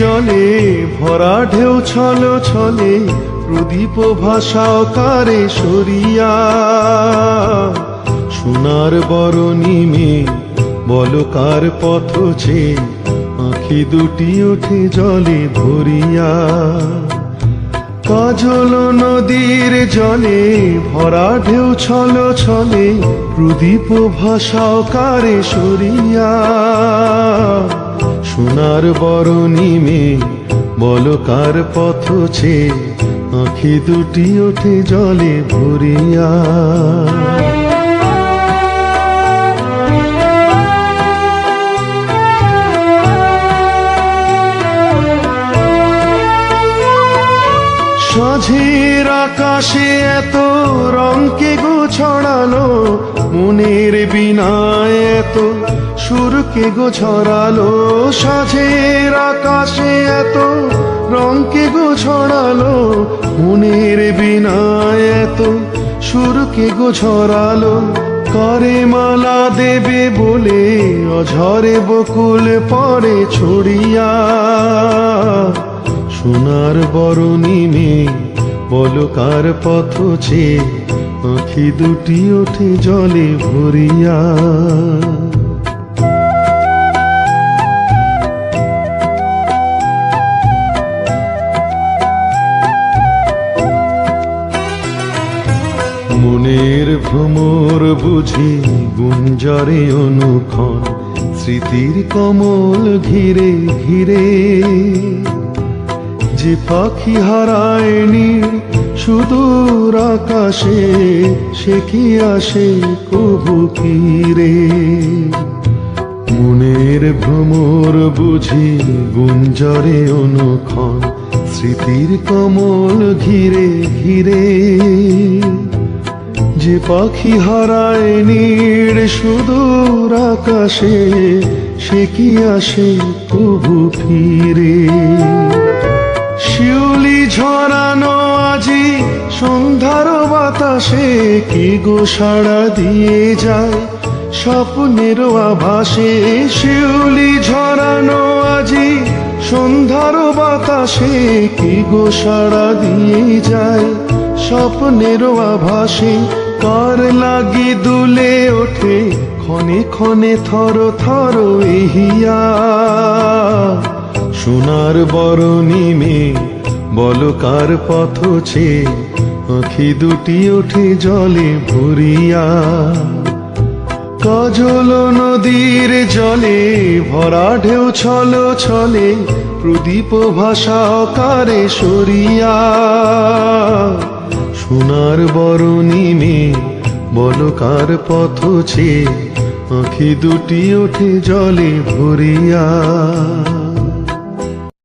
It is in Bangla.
জলে ভরা ঢেউ ছল ছলে প্রদীপ ভাষাও কারে সরিয়া সোনার বরণী মে বলো কার পথ ছে আঁখি দুটি ওঠে জলে ভরিয়া কাজল নদীর জলে ভরা ঢেউ ছল ছলে প্রদীপ ভাষাও কারে সরিয়া সোনার বরণী মে বলো কার পথ ছে আঁখি দুটি ওঠে জলে ভরিয়া সাঁঝের আকাশে এত রঙকে গো ছড়ালো মনের বিনায় এত সুরকে গো ছড়ালো সাঁঝের আকাশে এত রঙকে গো ছড়ালো মনের বিনায় এত সুরকে গো ছড়ালো করে মালা দেবে বলে অঝরে বকুল পরে ছড়িয়া সোনার বরণী মে বলো কার পথ ছে আঁখি দুটি ওঠে জলে ভরিয়া মনের ভ্রমর বুঝি গুঞ্জরে অনুক্ষণ স্মৃতির কমল ঘিরে ঘিরে যে পাখি হারায়নি সুদূর আকাশে সে কি আসে কবু ফিরে মনের ভ্রমর বুঝি গুঞ্জরে অনুক্ষণ স্মৃতির কমল ঘিরে ঘিরে যে পাখি হারায়নি সুদূর আকাশে সে কি আসে কবু ফিরে শিউলি ঝরানো আজি সন্ধ্যার বাতাসে কি গো সাড়া দিয়ে যায় স্বপ্নের আভাসে শিউলি ঝরানো আজি সন্ধ্যার বাতাসে কি গো সাড়া দিয়ে যায় স্বপ্নের আভাসে কার লাগি দুলে ওঠে ক্ষণে ক্ষণে থর থর এহিয়া সোনার বরণী মে বলো কার পথ ছে আঁখি দুটি ওঠে জলে ভরিয়া কাজল নদীর জলে ভরা ঢেউ ছল ছলে প্রদীপ ভাষা কারে সরিয়া সোনার বরণী মে বলো কার পথ ছে আঁখি দুটি ওঠে জলে ভরিয়া।